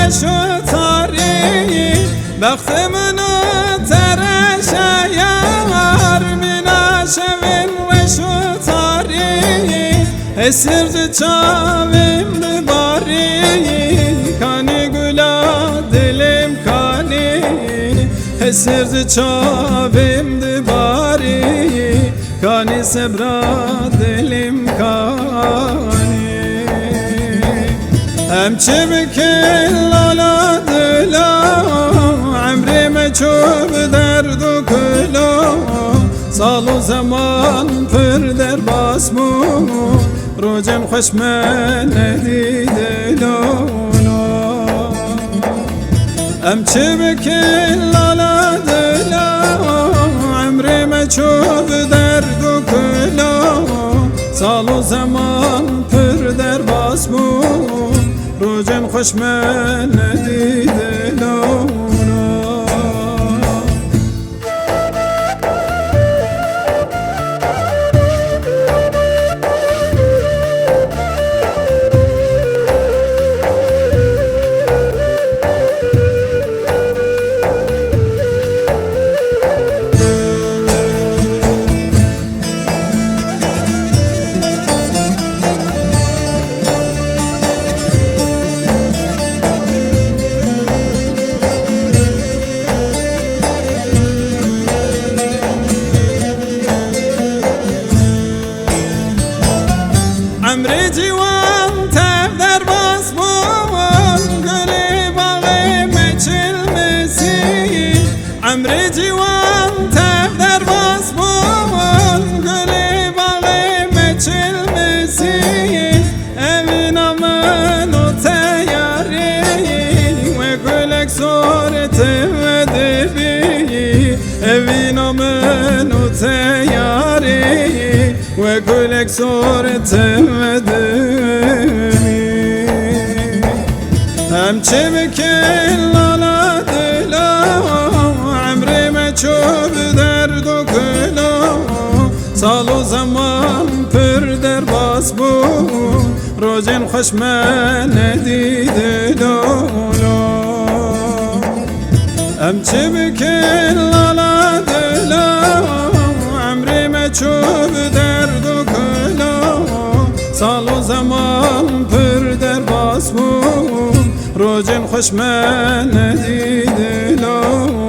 وشتاری وقت منو ترش یار مینا شوین وشتاری اسرد چاویم دباری کانی گلا دلم کانی اسرد چاویم دباری کانی صبرا دلم کانی هم چه بکن لالا دلا عمری مچوب درد و کلا سال و زمان پر در باسمو روزم خوش من ندیده لالا هم چه بکن لالا دلا عمری مچوب درد و کلا سال و زمان پر در باسمو روزم خوش من ندیده لالا عمری جوان تب در باسمون گلی باغی مچل مسی عمری جوان تب در باسمون گلی باغی مچل مسی اوینا منو تیاری و گلک صورت و دبی اوینا منو تیاری و گلک صورت مدنی هم چه بکن لالا دلا عمری مچوب درد و کلا سال و زمان پر در باز بود روزن خوش من ندیده لالا هم چه بکن لالا دلا عمری مچوب درد و کلا سال و زمان پر در باز بود روزم خوش من ندیده لالا